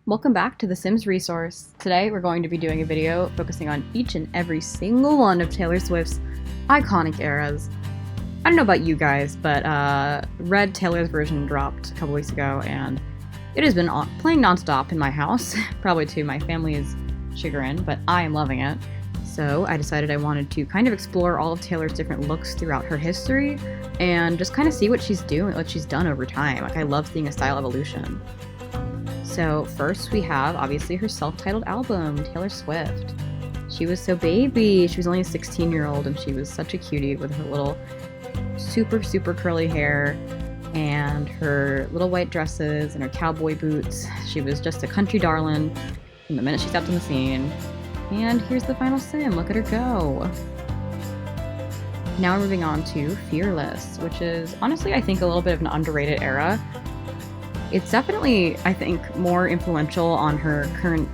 Welcome back to the Sims Resource. Today we're going to be doing a video focusing on each and every single one of Taylor Swift's iconic eras. I don't know about you guys, but Red Taylor's version dropped a couple weeks ago and it has been playing nonstop in my house, probably to my family's chagrin, but I am loving it. So I decided I wanted to kind of explore all of Taylor's different looks throughout her history and just kind of see what she's doing, what she's done over time. Like, I love seeing a style evolution. So first we have, obviously, her self-titled album, Taylor Swift. She was so baby. She was only a 16-year-old and she was such a cutie with her little super curly hair and her little white dresses and her cowboy boots. She was just a country darling from the minute she stepped on the scene. And here's the final sim. Look at her go. Now we're moving on to Fearless, which is honestly, I think, a little bit of an underrated era. It's definitely, I think, more influential on her current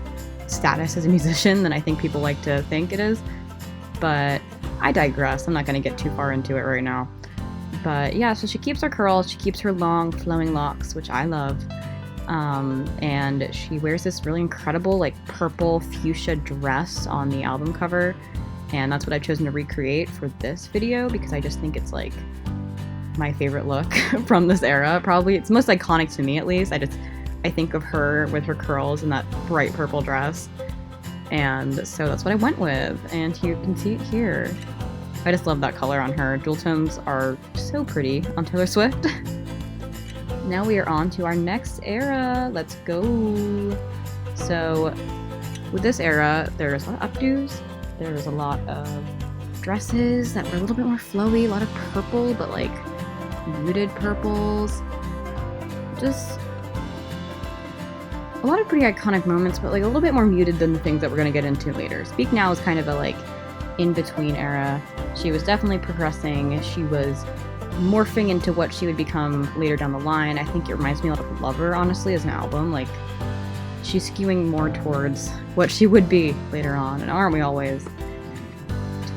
status as a musician than I think people like to think it is. But I digress. I'm not going to get too far into it right now. But yeah, so she keeps her curls, she keeps her long flowing locks, which I love. And she wears this really incredible, like, purple fuchsia dress on the album cover. And that's what I've chosen to recreate for this video because I just think it's, like, my favorite look from this era. Probably it's most iconic to me, at least. I think of her with her curls and that bright purple dress, and so that's what I went with. And you can see it here. I just love that color on her. Jewel tones are so pretty on Taylor Swift. Now we are on to our next era. Let's go. So with this era, there's a lot of updos. There's a lot of dresses that were a little bit more flowy, a lot of purple, but like muted purples. Just a lot of pretty iconic moments, but like a little bit more muted than the things that we're going to get into later. Speak Now is kind of a like in-between era. She was definitely progressing. She was morphing into what she would become later down the line. I think it reminds me a lot of Lover, honestly, as an album. Like, she's skewing more towards what she would be later on, and aren't we always?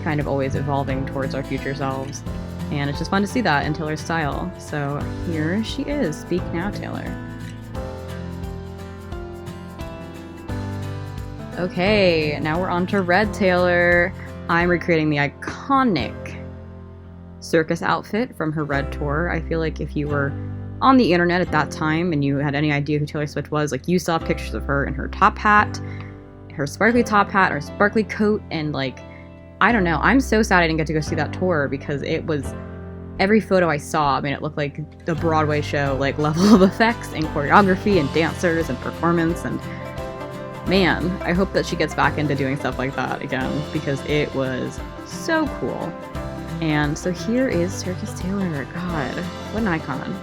Kind of always evolving towards our future selves. And it's just fun to see that in Taylor's style. So here she is. Speak Now, Taylor. Okay, now we're on to Red Taylor. I'm recreating the iconic circus outfit from her Red tour. I feel like if you were on the internet at that time and you had any idea who Taylor Swift was, like, you saw pictures of her in her top hat, her sparkly top hat, her sparkly coat, and like, I don't know. I'm so sad I didn't get to go see that tour because it was, every photo I saw, I mean, it looked like the Broadway show, like, level of effects and choreography and dancers and performance. And man, I hope that she gets back into doing stuff like that again because it was so cool. And so here is Circus Taylor. God, what an icon.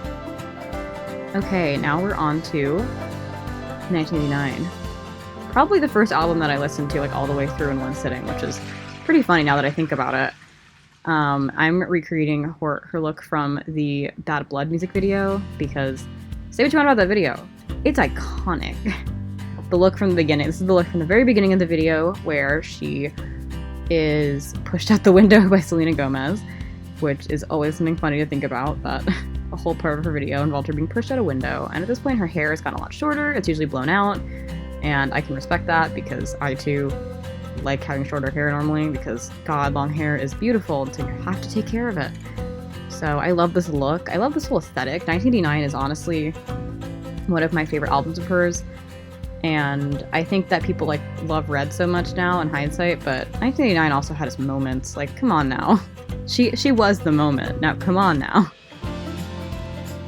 Okay, now we're on to 1989. Probably the first album that I listened to, like, all the way through in one sitting, which is pretty funny now that I think about it. I'm recreating her look from the Bad Blood music video because, say what you want about that video, it's iconic. The look from the beginning, this is the look from the very beginning of the video where she is pushed out the window by Selena Gomez, which is always something funny to think about, that a whole part of her video involved her being pushed out a window. And at this point her hair has gotten a lot shorter, it's usually blown out, and I can respect that because I too like having shorter hair normally because, God, long hair is beautiful, so you have to take care of it. So I love this look. I love this whole aesthetic. 1989 is honestly one of my favorite albums of hers, and I think that people like love Red so much now in hindsight, but 1989 also had its moments. Like, come on now. She was the moment. Now, come on now.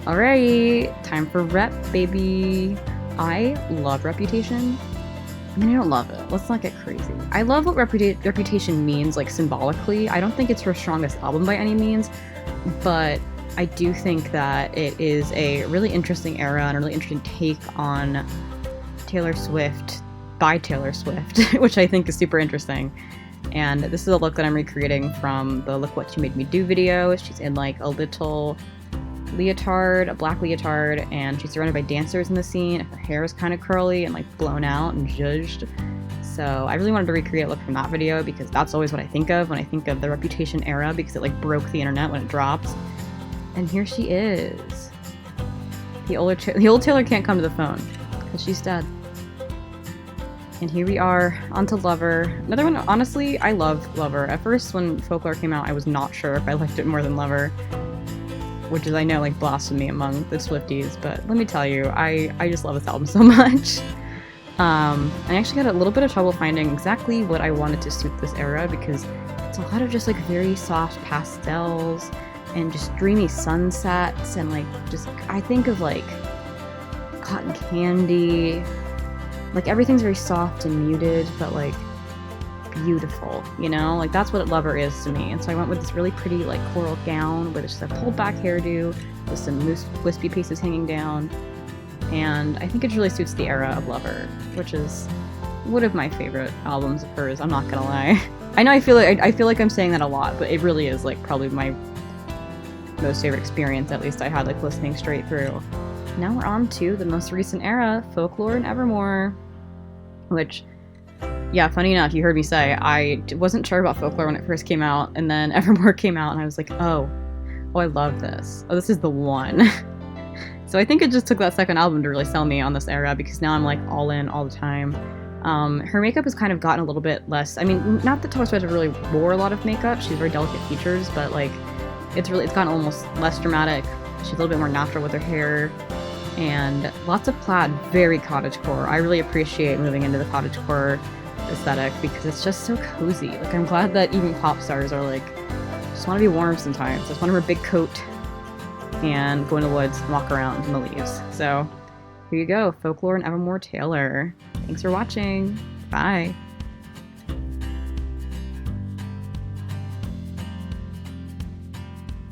Alright, time for Rep, baby. I love Reputation. I mean, I don't love it. Let's not get crazy. I love what Reputation means, like, symbolically. I don't think it's her strongest album by any means, but I do think that it is a really interesting era and a really interesting take on Taylor Swift by Taylor Swift, which I think is super interesting. And this is a look that I'm recreating from the Look What You Made Me Do video. She's in, like, a little leotard, a black leotard, and she's surrounded by dancers in the scene. Her hair is kind of curly and, like, blown out and zhuzhed. So I really wanted to recreate a look from that video because that's always what I think of when I think of the Reputation era, because it, like, broke the internet when it dropped. And here she is. The old Taylor can't come to the phone because she's dead. And here we are, onto Lover. Another one, honestly, I love Lover. At first, when Folklore came out, I was not sure if I liked it more than Lover, which is, I know, like, blasphemy among the Swifties, but let me tell you, I just love this album so much. I actually had a little bit of trouble finding exactly what I wanted to suit this era, because it's a lot of just, like, very soft pastels, and just dreamy sunsets, and, like, just, I think of, like, cotton candy. Like, everything's very soft and muted, but, like, beautiful, you know? Like, that's what Lover is to me. And so I went with this really pretty, like, coral gown with just a pulled back hairdo with some loose, wispy pieces hanging down. And I think it really suits the era of Lover, which is one of my favorite albums of hers, I'm not gonna lie. I know I feel like I'm saying that a lot, but it really is, like, probably my most favorite experience, at least I had, like, listening straight through. Now we're on to the most recent era, Folklore and Evermore, which, yeah, funny enough, you heard me say, I wasn't sure about Folklore when it first came out, and then Evermore came out, and I was like, oh, I love this. Oh, this is the one. So I think it just took that second album to really sell me on this era, because now I'm, like, all in all the time. Her makeup has kind of gotten a little bit less, I mean, not that Taylor Swift really wore a lot of makeup, she's very delicate features, but, like, it's gotten almost less dramatic. She's a little bit more natural with her hair. And lots of plaid, very cottagecore. I really appreciate moving into the cottagecore aesthetic because it's just so cozy. Like, I'm glad that even pop stars are like, just want to be warm sometimes. Just want to wear a big coat and go in the woods and walk around in the leaves. So here you go, Folklore and Evermore Taylor. Thanks for watching. Bye.